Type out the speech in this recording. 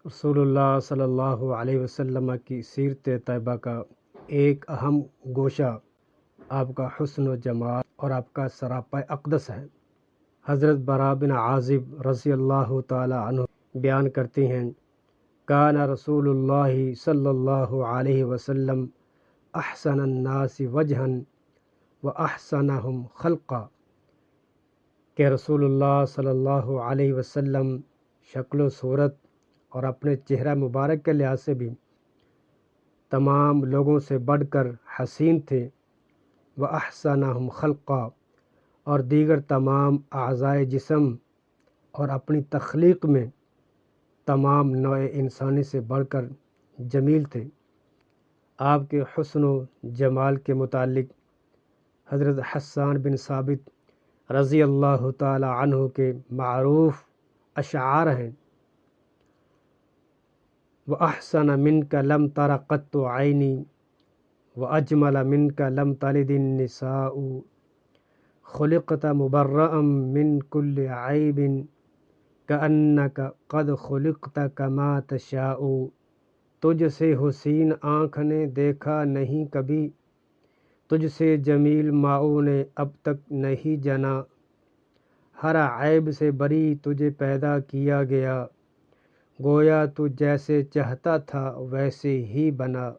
رسول اللہ صلی اللہ علیہ وسلم کی سیرت طیبہ کا ایک اہم گوشہ آپ کا حسن و جمال اور آپ کا سراپا اقدس ہے۔ حضرت براء بن عازب رضی اللہ تعالی عنہ بیان کرتے ہیں، کان رسول اللہ صلی اللہ علیہ وسلم احسن الناس وجہا و احسنہم خلقا، کہ رسول اللہ صلی اللہ علیہ وسلم شکل و صورت اور اپنے چہرہ مبارک کے لحاظ سے بھی تمام لوگوں سے بڑھ کر حسین تھے، و احسنہم خلقا، اور دیگر تمام اعضائے جسم اور اپنی تخلیق میں تمام نوع انسانی سے بڑھ کر جمیل تھے۔ آپ کے حسن و جمال کے متعلق حضرت حسان بن ثابت رضی اللہ تعالی عنہ کے معروف اشعار ہیں، وَأَحْسَنَ مِنْكَ لَمْ تَرَ قَطُّ عَيْنِي وَأَجْمَلَ مِنْكَ لَمْ تَلِدِ النِّسَاءُ خُلِقْتَ مُبَرَّأً مِنْ كُلِّ عَيْبٍ كَأَنَّكَ قَدْ خُلِقْتَ كَمَا تَشَاءُ، تجھ سے حسین آنکھ نے دیکھا نہیں کبھی، تجھ سے جمیل ماؤں نے اب تک نہیں جنا، ہر عیب سے بری تجھے پیدا کیا گیا، گویا تو جیسے چاہتا تھا ویسے ہی بنا۔